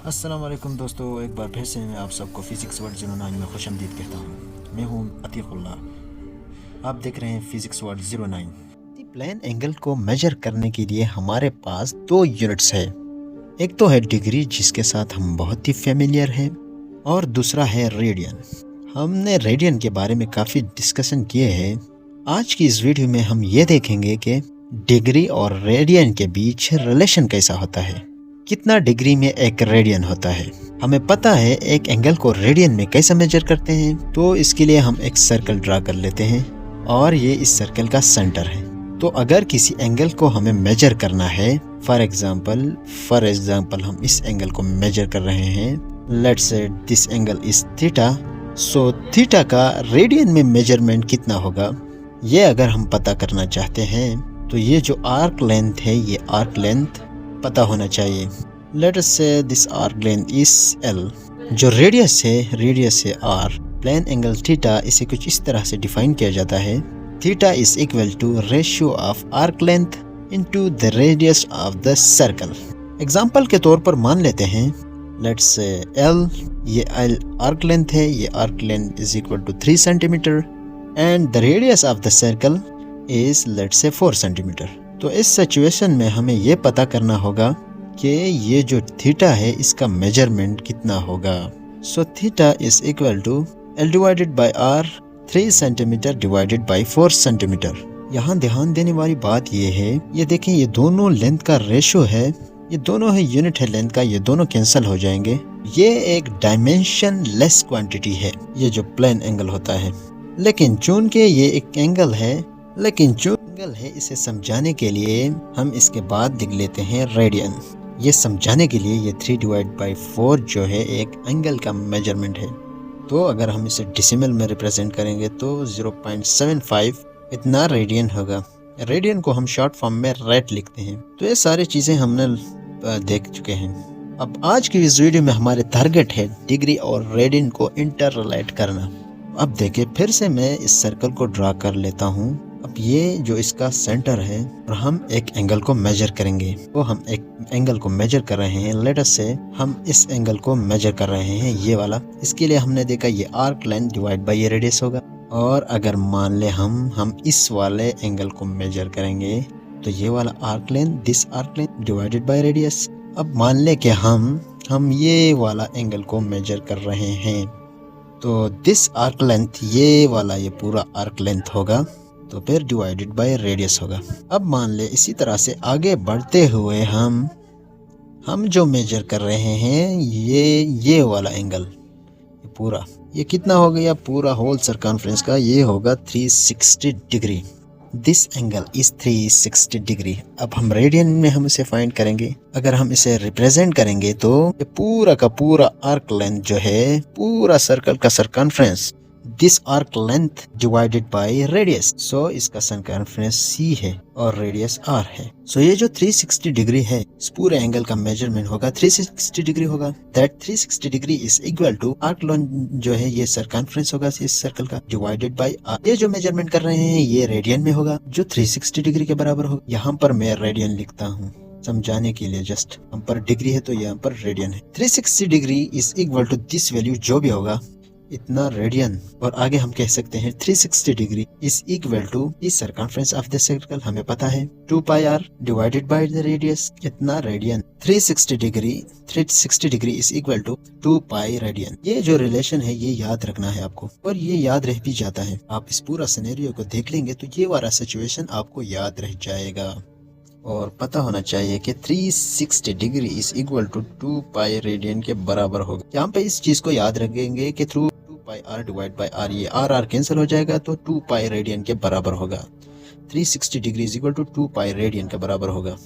अस्सलाम वालेकुम दोस्तों, एक बार फिर से मैं आप सबको फिज़िक्स वर्ल्ड 09 में खुशामदीद कहता हूँ। मैं हूँ अतीकुल्लाह। आप देख रहे हैं फिज़िक्स वर्ल्ड 09। प्लेन एंगल को मेजर करने के लिए हमारे पास दो यूनिट्स है। एक तो है डिग्री, जिसके साथ हम बहुत ही फेमिलियर हैं, और दूसरा है रेडियन। हमने रेडियन के बारे में काफ़ी डिस्कशन किए हैं। आज की इस वीडियो में हम ये देखेंगे कि डिग्री और रेडियन के बीच रिलेशन कैसा होता है, कितना डिग्री में एक रेडियन होता है। हमें पता है एक एंगल को रेडियन में कैसे मेजर करते हैं, तो इसके लिए हम एक सर्कल ड्रा कर लेते हैं और ये इस सर्कल का सेंटर है। तो अगर किसी एंगल को हमें मेजर करना है, फॉर एग्जांपल हम इस एंगल को मेजर कर रहे हैं। Let's say this angle is theta. So theta का रेडियन में मेजरमेंट कितना होगा, ये अगर हम पता करना चाहते हैं तो ये जो आर्क लेंथ है, ये आर्क लेंथ पता होना चाहिए। Let us say this arc length is L. जो रेडियस है आर। प्लेन एंगल थीटा, इसे कुछ इस तरह से डिफाइन किया जाता है। Theta is equal to ratio of arc length into the radius of the circle. Example के तौर पर मान लेते हैं, लेट्स से एल, ये एल आर्क लेंथ है, ये arc length is equal to 3 centimetre and the radius of the circle is let's say 4 centimetre. तो इस सिचुएशन में हमें ये पता करना होगा कि ये जो थीटा है इसका मेजरमेंट कितना होगा। So theta is equal to L divided by R, 3 centimetre divided by 4 centimetre. यहाँ ध्यान देने वाली बात ये है, ये देखें ये दोनों लेंथ का रेशो है, ये दोनों है यूनिट है लेंथ का, ये दोनों कैंसिल हो जाएंगे। ये एक डायमेंशन लेस क्वांटिटी है, ये जो प्लेन एंगल होता है। लेकिन चूंकि ये एक एंगल है, इसे समझाने के लिए हम इसके बाद लिख लेते हैं रेडियन। ये समझाने के लिए ये 3 डिवाइड बाई 4 जो है एक एंगल का मेजरमेंट है। तो अगर हम इसे डेसिमल में रिप्रेजेंट करेंगे तो 0.75 इतना रेडियन होगा। रेडियन को हम शॉर्ट फॉर्म में रेड लिखते हैं। तो ये सारी चीजें हमने देख चुके हैं। अब आज की इस वीडियो में हमारे टारगेट है डिग्री और रेडियन को इंटर रिलेट करना। अब देखिए, फिर से मैं इस सर्कल को ड्रा कर लेता हूँ। अब ये जो इसका सेंटर है और हम एक एंगल को मेजर करेंगे। तो हम एक एंगल को मेजर कर रहे हैं। लेट अस से हम इस एंगल को मेजर कर रहे हैं, ये वाला। इसके लिए हमने देखा ये आर्क लेंथ डिवाइड बाय ये रेडियस होगा। और अगर मान ले हम इस वाले एंगल को मेजर करेंगे तो ये वाला arc length, this arc length divided by radius. अब मान ले कि हम ये वाला एंगल को मेजर कर रहे हैं, तो दिस आर्क लेंथ, ये वाला ये पूरा आर्क लेंथ होगा, तो फिर डिवाइडेड बाय रेडियस होगा। अब मान ले इसी तरह से आगे बढ़ते हुए हम जो मेजर कर रहे हैं ये वाला एंगल, ये पूरा, ये कितना हो गया, पूरा होल सरकमफ्रेंस का ये होगा 360 degree. This angle is 360 degree. अब हम रेडियन में हम इसे फाइंड करेंगे। अगर हम इसे रिप्रेजेंट करेंगे तो ये पूरा का पूरा आर्क लेंथ जो है, पूरा सर्कल का circumference, this arc length divided by radius. So इसका सरकमफ्रेंस C है और रेडियस R है। सो ये जो 360 डिग्री है, इस पूरे एंगल का मेजरमेंट होगा 360 डिग्री होगा। That 360 degree is equal to arc length जो है, ये सरकमफ्रेंस होगा इस सर्कल का, डिवाइडेड बाय R। ये जो मेजरमेंट कर रहे हैं ये रेडियन में होगा, जो 360 डिग्री के बराबर होगा। यहाँ पर मैं रेडियन लिखता हूँ समझाने के लिए, जस्ट हम पर डिग्री है तो यहाँ पर रेडियन है। 360 degree is equal to this value जो भी होगा इतना रेडियन। और आगे हम कह सकते हैं 360 degree is equal to the circumference of the circle, हमें पता है 2 pi r divided by the radius, इतना radian. 360 degree is equal to 2 pi radian. ये जो रिलेशन है ये याद रखना है आपको, और ये याद रह भी जाता है। आप इस पूरा सिनेरियो को देख लेंगे तो ये वाला सिचुएशन आपको याद रह जाएगा। और पता होना चाहिए कि 360 degree is equal to 2 pi radian के बराबर होगा। यहाँ पे इस चीज को याद रखेंगे कि through 2 pi r divide by r, ये r कैंसिल हो जाएगा तो 2 पाई रेडियन के बराबर होगा। 360 degree is equal to 2 pi radian के बराबर होगा।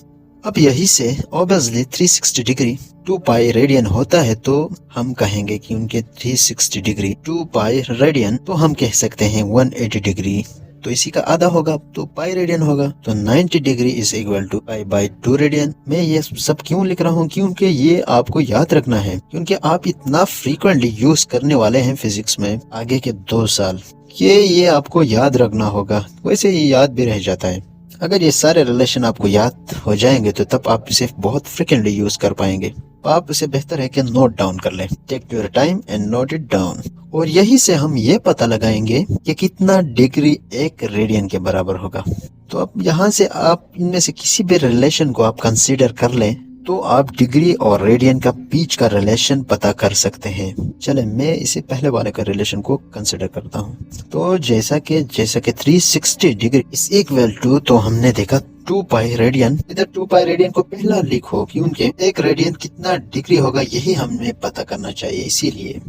अब यही से ऑब्वियसली 360 डिग्री 2 पाई रेडियन होता है, तो हम कहेंगे कि उनके 360 डिग्री 2 पाई रेडियन, तो हम कह सकते हैं 180 डिग्री, तो इसी का आधा होगा तो पाई रेडियन होगा। तो 90 degree is equal to pi by 2 radian. मैं ये सब क्यों लिख रहा हूँ, क्योंकि ये आपको याद रखना है, क्योंकि आप इतना फ्रीक्वेंटली यूज करने वाले हैं फिजिक्स में आगे के 2 साल, ये आपको याद रखना होगा। वैसे ये याद भी रह जाता है। अगर ये सारे रिलेशन आपको याद हो जाएंगे तो तब आप इसे बहुत फ्रिक्वेंटली यूज कर पाएंगे। आप उसे बेहतर है कि नोट डाउन कर लें। Take your time and note it down. और यही से हम ये पता लगाएंगे कि कितना डिग्री एक रेडियन के बराबर होगा। तो अब यहाँ से आप इनमें से किसी भी रिलेशन को आप कंसीडर कर लें तो आप डिग्री और रेडियन का बीच का रिलेशन पता कर सकते हैं। चले मैं इसे पहले वाले का रिलेशन को कंसीडर करता हूँ। तो जैसा कि 360 डिग्री इज इक्वल टू, तो हमने देखा 2 पाई रेडियन। इधर 2 पाई रेडियन को पहला लिखो क्योंकि एक रेडियन कितना डिग्री होगा यही हमें पता करना चाहिए, इसीलिए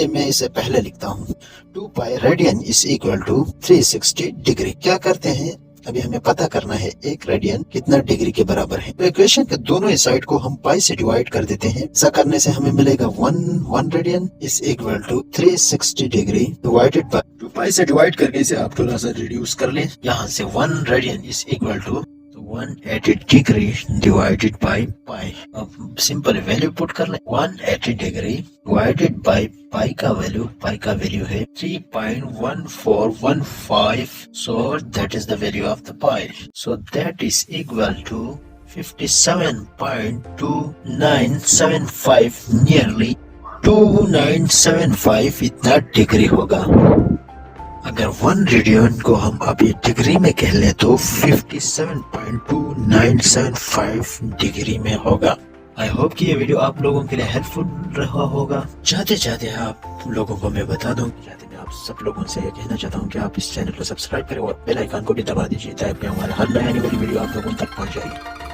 मैं इसे पहले लिखता हूँ। 2 pi radian is equal to 360 degree. क्या करते हैं, अभी हमें पता करना है एक रेडियन कितना डिग्री के बराबर है। तो इक्वेशन के दोनों ही साइड को हम पाई से डिवाइड कर देते हैं। ऐसा करने से हमें मिलेगा 1 radian is equal to 360 degree divided by 2 pi से डिवाइड करके इसे आप थोड़ा सा रिड्यूस कर लें। यहाँ से 1 radian is equal to 180 degree divided by pi. अब सिंपल वैल्यू पुट कर लें। 180 डिग्री डिवाइडेड बाय पाई का वैल्यू है 3.1415। So that is the value of the pi. So that is equal to 57.2975, nearly 2975 इतना डिग्री होगा। अगर 1 रेडियन को हम अभी डिग्री में कह लें तो 57.2975 डिग्री में होगा। आई होप कि ये वीडियो आप लोगों के लिए हेल्पफुल रहा होगा। चाहते आप लोगों को मैं बता दूं, मैं आप सब लोगों से ये कहना चाहता हूं कि आप इस चैनल को सब्सक्राइब करें और बेल आइकन को भी दबा दीजिए ताकि हमारा हर नया वीडियो आप लोगों तक पहुंच जाएगी।